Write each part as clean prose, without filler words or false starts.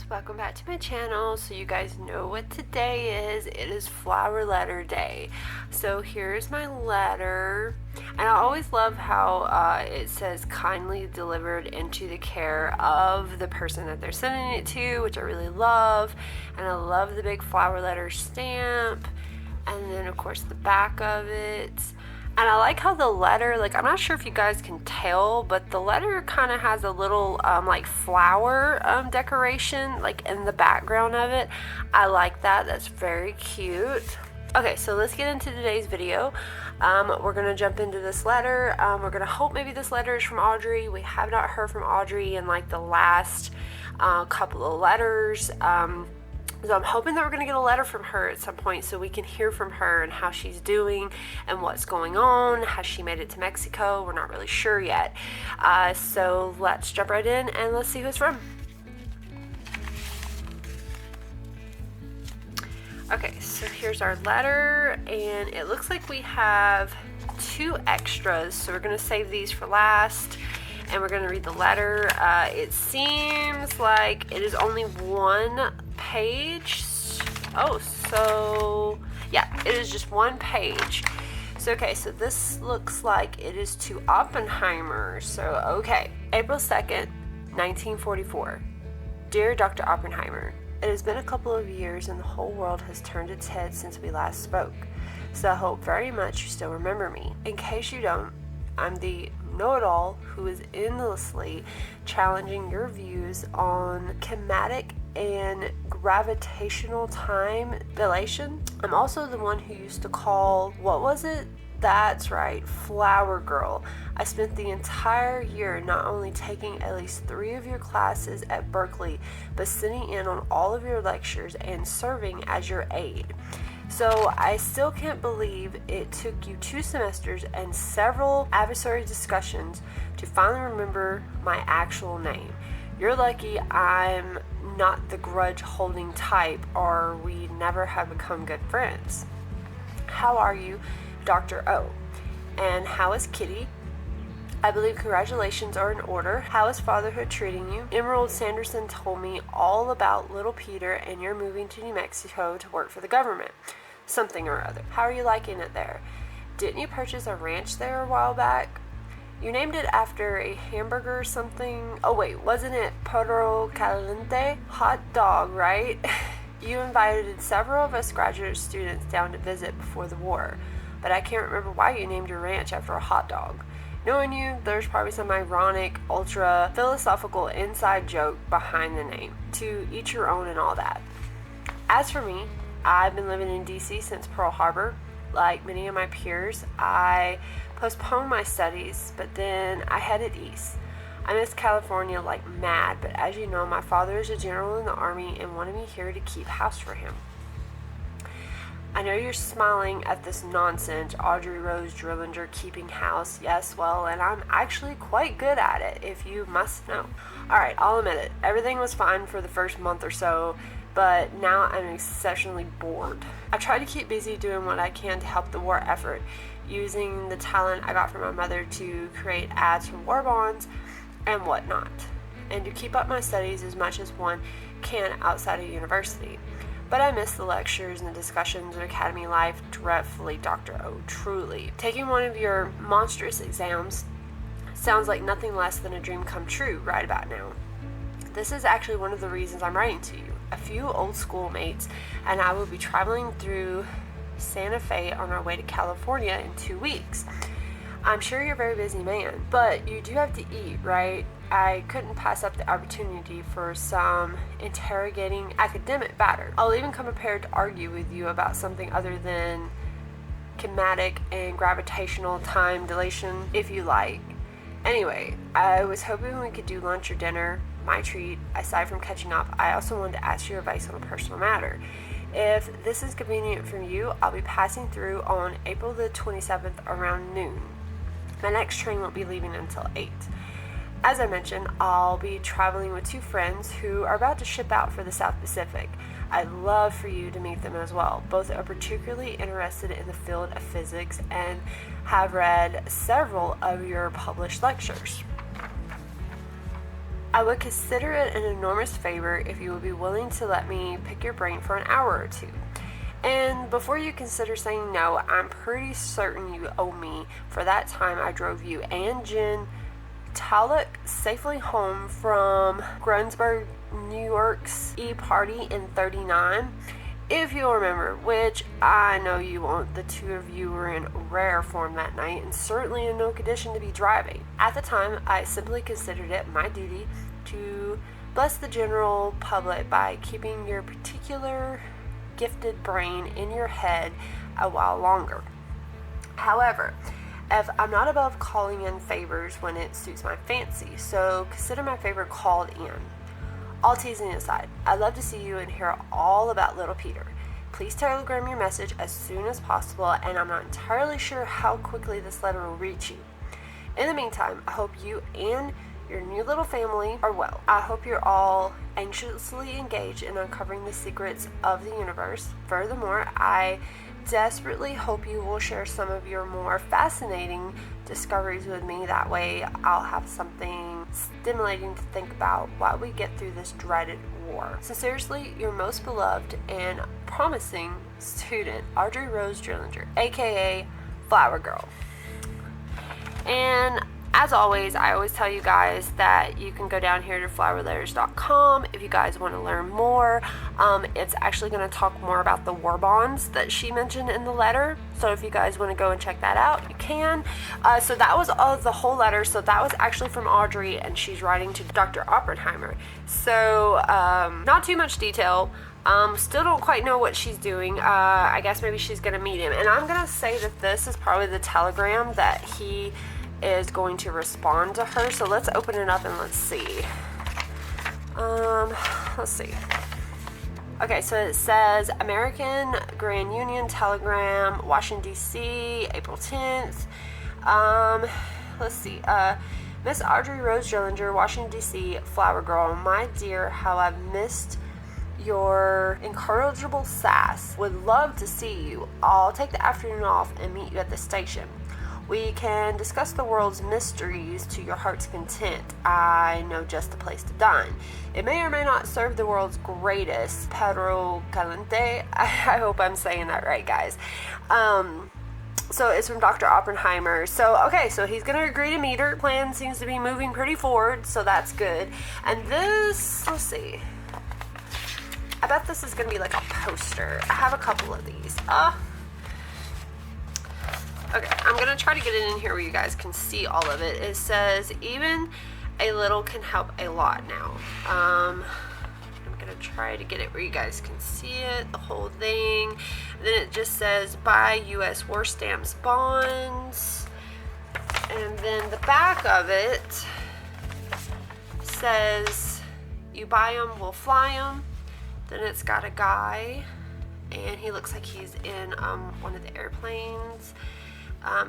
welcome back to my channel. So you guys know what today is. It is flower letter day. So here's my letter, and I always love how it says kindly delivered into the care of the person that they're sending it to, which I really love. And I love the big flower letter stamp, and then of course the back of it. And I like how the letter, like, I'm not sure if you guys can tell, but the letter kind of has a little like flower decoration like in the background of it. I like that. That's very cute. Okay, so let's get into today's video. We're going to jump into this letter. We're going to hope maybe this letter is from Audrey. We have not heard from Audrey in like the last couple of letters. So I'm hoping that we're going to get a letter from her at some point so we can hear from her and how she's doing and what's going on. Has she made it to Mexico? We're not really sure yet. So let's jump right in and let's see who it's from. Okay, so here's our letter, and it looks like we have 2 extras. So we're going to save these for last, and we're going to read the letter. It seems like it is only 1 page. Oh, so yeah, it is just 1 page. So okay, so this looks like it is to Oppenheimer. So okay, April 2nd, 1944. Dear Dr. Oppenheimer, it has been a couple of years and the whole world has turned its head since we last spoke. So I hope very much you still remember me. In case you don't, I'm the know-it-all who is endlessly challenging your views on kinetic and gravitational time dilation. I'm also the one who used to call, what was it? That's right, Flower Girl. I spent the entire year not only taking at least 3 of your classes at Berkeley, but sitting in on all of your lectures and serving as your aide. So I still can't believe it took you 2 semesters and several adversary discussions to finally remember my actual name. You're lucky I'm not the grudge-holding type, or we'd never have become good friends. How are you, Dr. O? And how is Kitty? I believe congratulations are in order. How is fatherhood treating you? Emerald Sanderson told me all about little Peter and you're moving to New Mexico to work for the government. Something or other. How are you liking it there? Didn't you purchase a ranch there a while back? You named it after a hamburger or something. Oh wait, wasn't it Perro Caliente? Hot dog, right? You invited several of us graduate students down to visit before the war, but I can't remember why you named your ranch after a hot dog. Knowing you, there's probably some ironic, ultra philosophical inside joke behind the name. To each your own and all that. As for me, I've been living in DC since Pearl Harbor. Like many of my peers, I postponed my studies, but then I headed east. I miss California like mad, but as you know, my father is a general in the Army and wanted me here to keep house for him. I know you're smiling at this nonsense, Audrey Rose Drillinger keeping house. Yes, well, and I'm actually quite good at it, if you must know. Alright, I'll admit it. Everything was fine for the first month or so, but now I'm exceptionally bored. I try to keep busy doing what I can to help the war effort, using the talent I got from my mother to create ads for war bonds and whatnot, and to keep up my studies as much as one can outside of university. But I miss the lectures and the discussions of academy life dreadfully, Dr. O, truly. Taking one of your monstrous exams sounds like nothing less than a dream come true right about now. This is actually one of the reasons I'm writing to you. A few old schoolmates and I will be traveling through Santa Fe on our way to California in 2 weeks. I'm sure you're a very busy man, but you do have to eat, right? I couldn't pass up the opportunity for some interrogating academic batter. I'll even come prepared to argue with you about something other than kinetic and gravitational time dilation, if you like. Anyway, I was hoping we could do lunch or dinner. My treat. Aside from catching up, I also wanted to ask your advice on a personal matter. If this is convenient for you, I'll be passing through on April the 27th around noon. My next train won't be leaving until 8. As I mentioned, I'll be traveling with 2 friends who are about to ship out for the South Pacific. I'd love for you to meet them as well. Both are particularly interested in the field of physics and have read several of your published lectures. I would consider it an enormous favor if you would be willing to let me pick your brain for an hour or two. And before you consider saying no, I'm pretty certain you owe me for that time I drove you and Jen Taluk safely home from Grunsburg, New York's E-Party in 39. If you'll remember, which I know you won't, the two of you were in rare form that night and certainly in no condition to be driving. At the time, I simply considered it my duty to bless the general public by keeping your particular gifted brain in your head a while longer. However, if I'm not above calling in favors when it suits my fancy, so consider my favor called in. All teasing aside, I'd love to see you and hear all about little Peter. Please telegram your message as soon as possible, and I'm not entirely sure how quickly this letter will reach you. In the meantime, I hope you and your new little family are well. I hope you're all anxiously engaged in uncovering the secrets of the universe. Furthermore, I desperately hope you will share some of your more fascinating discoveries with me. That way I'll have something stimulating to think about while we get through this dreaded war. Sincerely, your most beloved and promising student, Audrey Rose Drillinger, aka Flower Girl. And as always, I always tell you guys that you can go down here to flowerletters.com if you guys want to learn more. It's actually going to talk more about the war bonds that she mentioned in the letter. So if you guys want to go and check that out, you can. So that was all the whole letter. So that was actually from Audrey, and she's writing to Dr. Oppenheimer. So not too much detail. Still don't quite know what she's doing. I guess maybe she's going to meet him. And I'm going to say that this is probably the telegram that he is going to respond to her. So let's open it up and let's see. Let's see. Okay, so it says American Grand Union Telegram, Washington, D.C., April 10th. Let's see. Miss Audrey Rose Drillinger, Washington, D.C., Flower Girl. My dear, how I've missed your incorrigible sass. Would love to see you. I'll take the afternoon off and meet you at the station. We can discuss the world's mysteries to your heart's content. I know just the place to dine. It may or may not serve the world's greatest perro caliente. I hope I'm saying that right, guys. So it's from Dr. Oppenheimer. So, okay, so he's going to agree to meet her. Plan seems to be moving pretty forward, so that's good. And this, let's see. I bet this is going to be like a poster. I have a couple of these. Okay, I'm going to try to get it in here where you guys can see all of it. It says, even a little can help a lot now. I'm going to try to get it where you guys can see it, the whole thing. And then it just says, buy U.S. war stamps bonds. And then the back of it says, you buy them, we'll fly them. Then it's got a guy, and he looks like he's in one of the airplanes.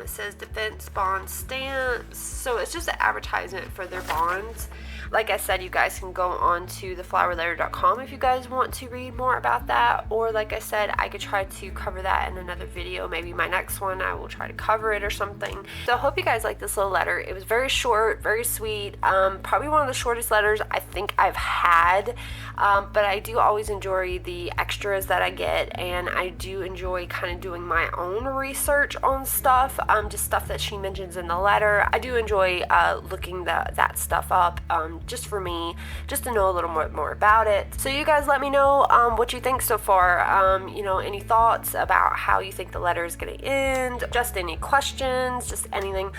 It says defense bond stamps. So it's just an advertisement for their bonds. Like I said, you guys can go on to theflowerletter.com if you guys want to read more about that. Or like I said, I could try to cover that in another video. Maybe my next one, I will try to cover it or something. So I hope you guys like this little letter. It was very short, very sweet. Probably one of the shortest letters I think I've had. But I do always enjoy the extras that I get. And I do enjoy kind of doing my own research on stuff. Just stuff that she mentions in the letter. I do enjoy looking that stuff up. Just for me, just to know a little more about it. So you guys let me know what you think so far. You know, any thoughts about how you think the letter is going to end, just any questions, just anything.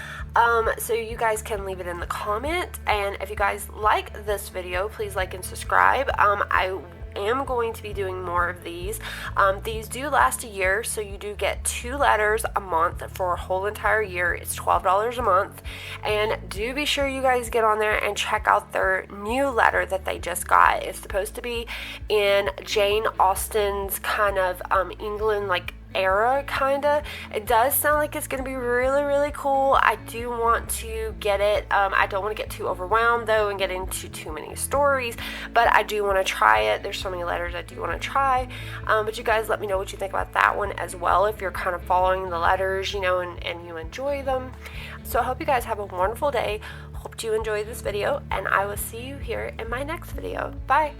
So you guys can leave it in the comment. And if you guys like this video, please like and subscribe. I am going to be doing more of these. These do last a year, so you do get 2 letters a month for a whole entire year. It's $12 a month. And do be sure you guys get on there and check out their new letter that they just got. It's supposed to be in Jane Austen's kind of England, like era, kinda. It does sound like it's gonna be really cool. I do want to get it. I don't want to get too overwhelmed though and get into too many stories, but I do want to try it. There's so many letters I do want to try. But you guys let me know what you think about that one as well, if you're kind of following the letters, you know, and you enjoy them. So I hope you guys have a wonderful day. Hope you enjoyed this video, and I will see you here in my next video. Bye!